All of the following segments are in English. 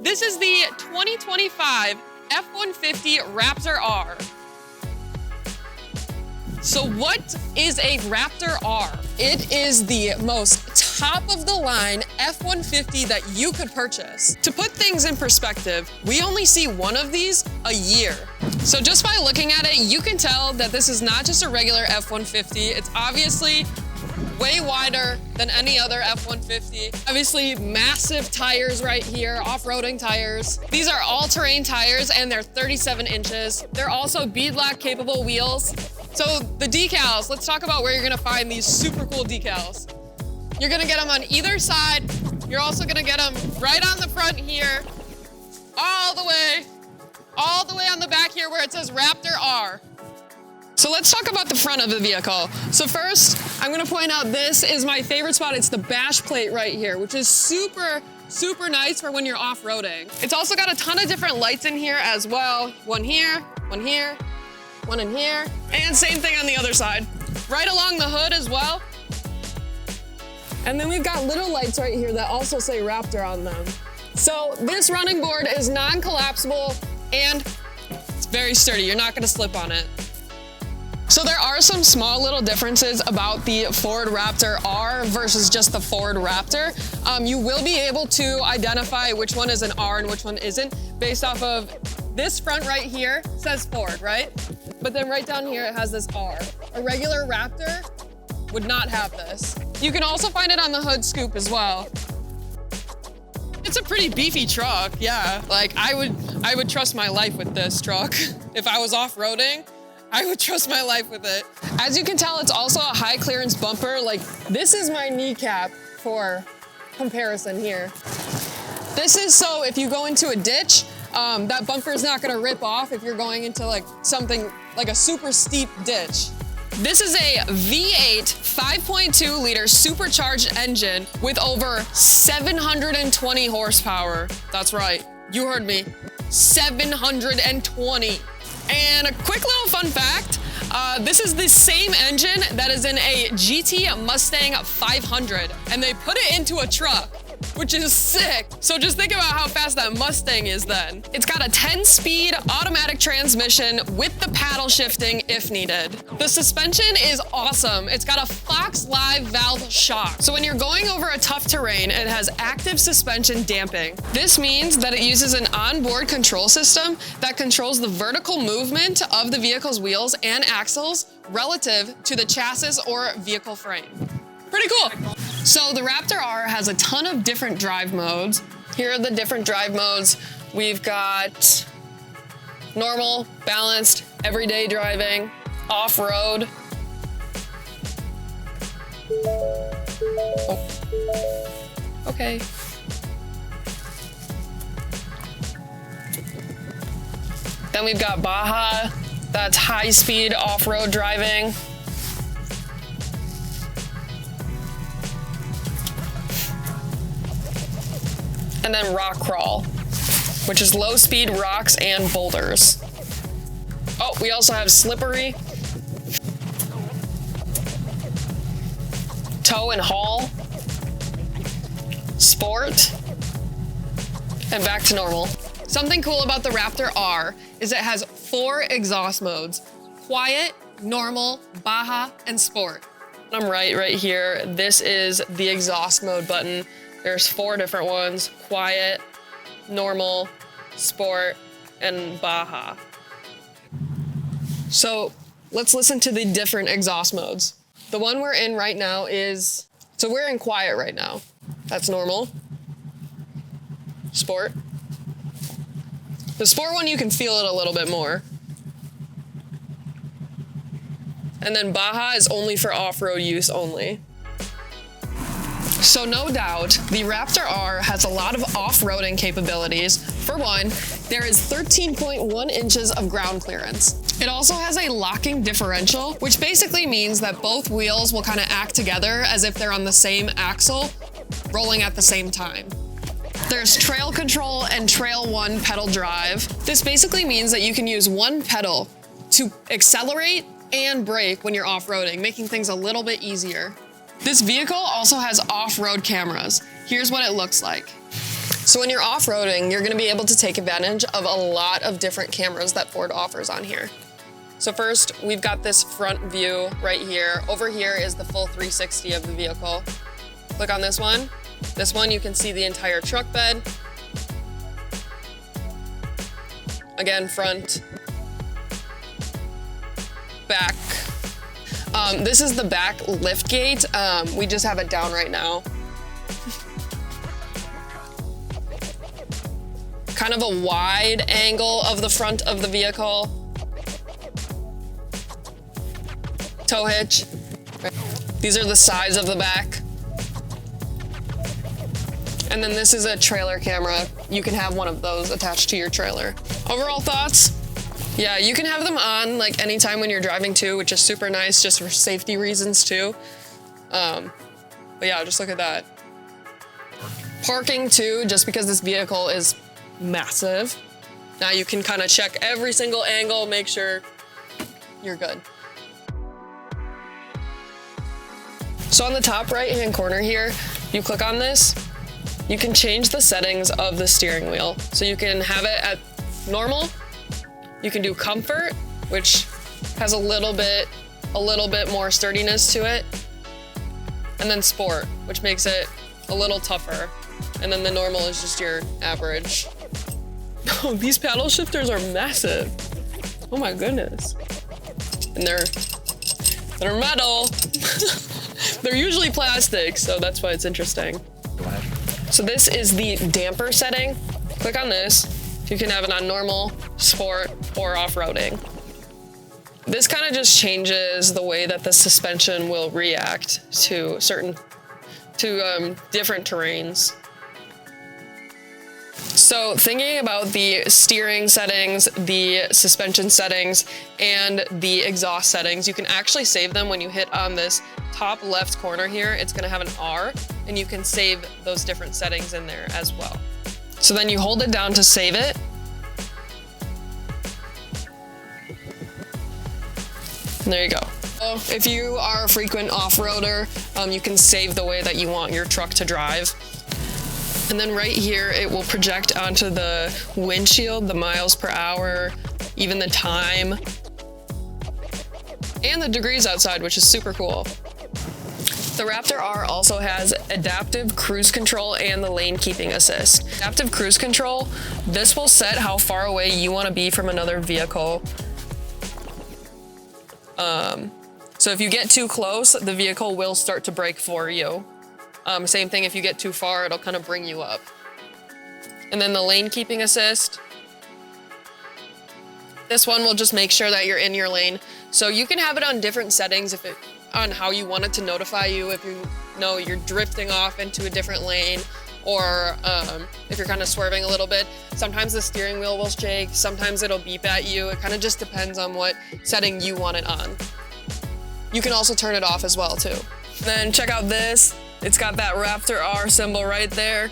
This is the 2025 F-150 Raptor R. So what is a Raptor R? It is the most top-of-the-line F-150 that you could purchase. To put things in perspective, we only see one of these a year. So just by looking at it, you can tell that this is not just a regular F-150. It's obviously way wider than any other F-150. Obviously, massive tires right here, off-roading tires. These are all-terrain tires and they're 37 inches. They're also beadlock capable wheels. So the decals, let's talk about where you're gonna find these super cool decals. You're gonna get them on either side. You're also gonna get them right on the front here, all the way on the back here where it says Raptor R. So let's talk about the front of the vehicle. So first, I'm gonna point out this is my favorite spot. It's the bash plate right here, which is super, super nice for when you're off-roading. It's also got a ton of different lights in here as well. One here, one here, one in here, and same thing on the other side. Right along the hood as well. And then we've got little lights right here that also say Raptor on them. So this running board is non-collapsible and it's very sturdy. You're not gonna slip on it. So there are some small little differences about the Ford Raptor R versus just the Ford Raptor. You will be able to identify which one is an R and which one isn't based off of this front right here says Ford, right? But then right down here, it has this R. A regular Raptor would not have this. You can also find it on the hood scoop as well. It's a pretty beefy truck, yeah. Like I would trust my life with this truck. If I was off-roading, I would trust my life with it. As you can tell, it's also a high clearance bumper. Like this is my kneecap for comparison here. This is so if you go into a ditch, that bumper is not gonna rip off if you're going into like something like a super steep ditch. This is a V8 5.2 liter supercharged engine with over 720 horsepower. That's right, you heard me, 720. And a quick little fun fact, this is the same engine that is in a GT Mustang 500, and they put it into a truck, which is sick. So just think about how fast that Mustang is then. It's got a 10-speed automatic transmission with the paddle shifting if needed. The suspension is awesome. It's got a Fox Live valve shock. So when you're going over a tough terrain, it has active suspension damping. This means that it uses an onboard control system that controls the vertical movement of the vehicle's wheels and axles relative to the chassis or vehicle frame. Pretty cool. So the Raptor R has a ton of different drive modes. Here are the different drive modes. We've got normal, balanced, everyday driving, off-road. Oh. Okay. Then we've got Baja, that's high-speed off-road driving. And then rock crawl, which is low speed rocks and boulders. Oh, we also have slippery, tow and haul, sport, and back to normal. Something cool about the Raptor R is it has 4 exhaust modes: quiet, normal, Baja, and sport. I'm right here. This is the exhaust mode button. There's 4 different ones: quiet, normal, sport, and Baja. So let's listen to the different exhaust modes. The one we're in right now is, so we're in quiet right now. That's normal. Sport. The sport one, you can feel it a little bit more. And then Baja is only for off-road use only. So no doubt, the Raptor R has a lot of off-roading capabilities. For one, there is 13.1 inches of ground clearance. It also has a locking differential, which basically means that both wheels will kind of act together as if they're on the same axle, rolling at the same time. There's trail control and trail 1 pedal drive. This basically means that you can use one pedal to accelerate and brake when you're off-roading, making things a little bit easier. This vehicle also has off-road cameras. Here's what it looks like. So when you're off-roading, you're gonna be able to take advantage of a lot of different cameras that Ford offers on here. So first, we've got this front view right here. Over here is the full 360 of the vehicle. Click on this one. This one, you can see the entire truck bed. Again, front, back. This is the back lift gate. We just have it down right now. Kind of a wide angle of the front of the vehicle. Tow hitch. These are the sides of the back. And then this is a trailer camera. You can have one of those attached to your trailer. Overall thoughts? Yeah, you can have them on like anytime when you're driving too, which is super nice just for safety reasons too. But yeah, just look at that. Parking too, just because this vehicle is massive. Now you can kind of check every single angle, make sure you're good. So on the top right-hand corner here, you click on this, you can change the settings of the steering wheel. So you can have it at normal, you can do comfort, which has a little bit more sturdiness to it, and then sport, which makes it a little tougher. And then the normal is just your average. Oh, these paddle shifters are massive. Oh my goodness. And they're metal. They're usually plastic, so that's why it's interesting. So this is the damper setting. Click on this. You can have it on normal, sport, or off-roading. This kind of just changes the way that the suspension will react to different terrains. So thinking about the steering settings, the suspension settings, and the exhaust settings, you can actually save them when you hit on this top left corner here. It's gonna have an R, and you can save those different settings in there as well. So then you hold it down to save it. And there you go. So if you are a frequent off-roader, you can save the way that you want your truck to drive. And then right here, it will project onto the windshield, the miles per hour, even the time, and the degrees outside, which is super cool. The Raptor R also has adaptive cruise control and the lane keeping assist. Adaptive cruise control, this will set how far away you want to be from another vehicle. So if you get too close, the vehicle will start to brake for you. Same thing, if you get too far, it'll kind of bring you up. And then the lane keeping assist. This one will just make sure that you're in your lane. So you can have it on different settings on how you want it to notify you if you know you're drifting off into a different lane, or if you're kind of swerving a little bit. Sometimes the steering wheel will shake, sometimes it'll beep at you. It kind of just depends on what setting you want it on. You can also turn it off as well too. Then check out this. It's got that Raptor R symbol right there.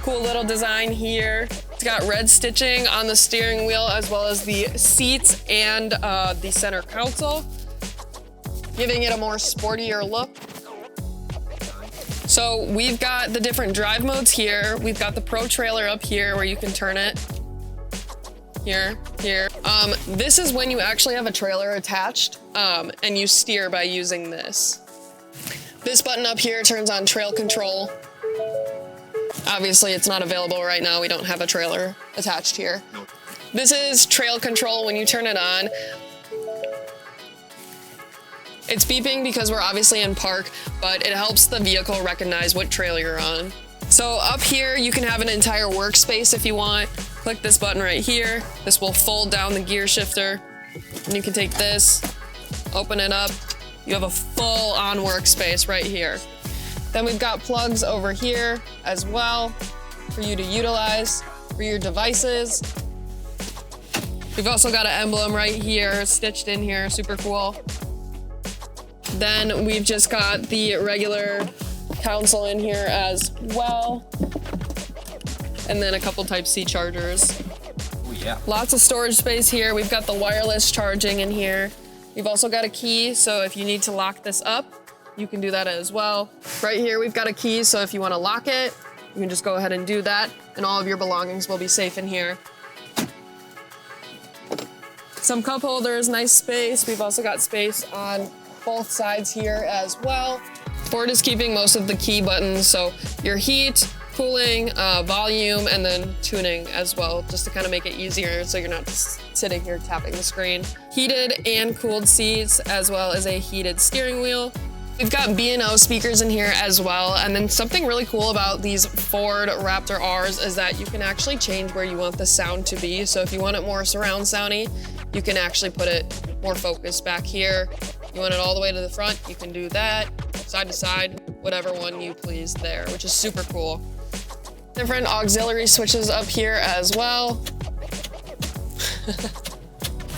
Cool little design here. It's got red stitching on the steering wheel as well as the seats and the center console, giving it a more sportier look. So we've got the different drive modes here. We've got the Pro trailer up here where you can turn it. Here. This is when you actually have a trailer attached and you steer by using this. This button up here turns on trail control. Obviously, it's not available right now. We don't have a trailer attached here. Nope. This is trail control when you turn it on. It's beeping because we're obviously in park, but it helps the vehicle recognize what trail you're on. So up here, you can have an entire workspace if you want. Click this button right here. This will fold down the gear shifter. And you can take this, open it up. You have a full-on workspace right here. Then we've got plugs over here as well for you to utilize for your devices. We've also got an emblem right here, stitched in here, super cool. Then we've just got the regular console in here as well. And then a couple Type-C chargers. Oh yeah. Lots of storage space here. We've got the wireless charging in here. We've also got a key, so if you need to lock this up, you can do that as well. Right here, we've got a key, so if you want to lock it, you can just go ahead and do that, and all of your belongings will be safe in here. Some cup holders, nice space. We've also got space on both sides here as well. Ford is keeping most of the key buttons, so your heat, cooling, volume, and then tuning as well, just to kind of make it easier so you're not just sitting here tapping the screen. Heated and cooled seats, as well as a heated steering wheel. We've got B&O speakers in here as well, and then something really cool about these Ford Raptor Rs is that you can actually change where you want the sound to be. So if you want it more surround soundy, you can actually put it more focused back here. You want it all the way to the front, you can do that. Side to side, whatever one you please there, which is super cool. Different auxiliary switches up here as well.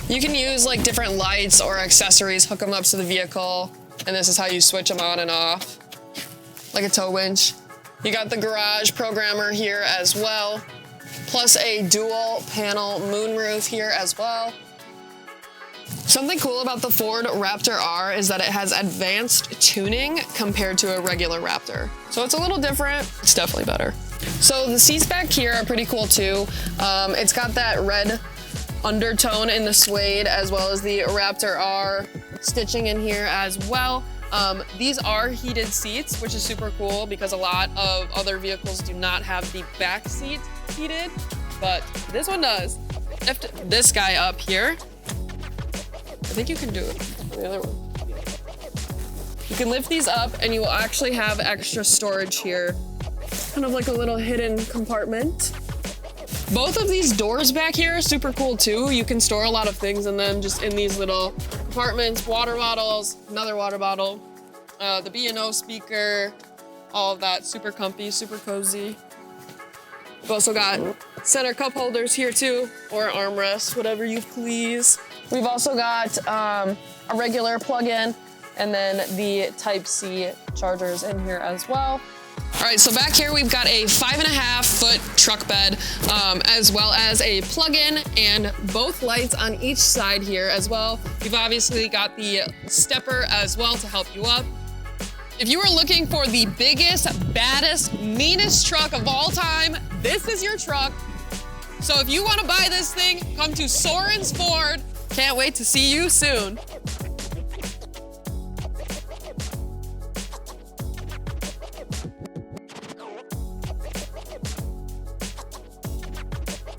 You can use like different lights or accessories, hook them up to the vehicle, and this is how you switch them on and off, like a tow winch. You got the garage programmer here as well, plus a dual panel moonroof here as well. Something cool about the Ford Raptor R is that it has advanced tuning compared to a regular Raptor. So it's a little different, it's definitely better. So the seats back here are pretty cool too. It's got that red undertone in the suede, as well as the Raptor R stitching in here as well. These are heated seats, which is super cool because a lot of other vehicles do not have the back seat heated, but this one does. Lift this guy up here. I think you can do it. The other one. You can lift these up and you will actually have extra storage here. Kind of like a little hidden compartment. Both of these doors back here are super cool too. You can store a lot of things in them, just in these little compartments, water bottles, another water bottle, the B&O speaker, all of that, super comfy, super cozy. We've also got center cup holders here too, or armrests, whatever you please. We've also got a regular plug-in and then the Type-C chargers in here as well. All right, so back here we've got a 5.5-foot truck bed, as well as a plug-in and both lights on each side here as well. You've obviously got the stepper as well to help you up. If you are looking for the biggest, baddest, meanest truck of all time, this is your truck. So if you want to buy this thing, come to Soren's Ford. Can't wait to see you soon.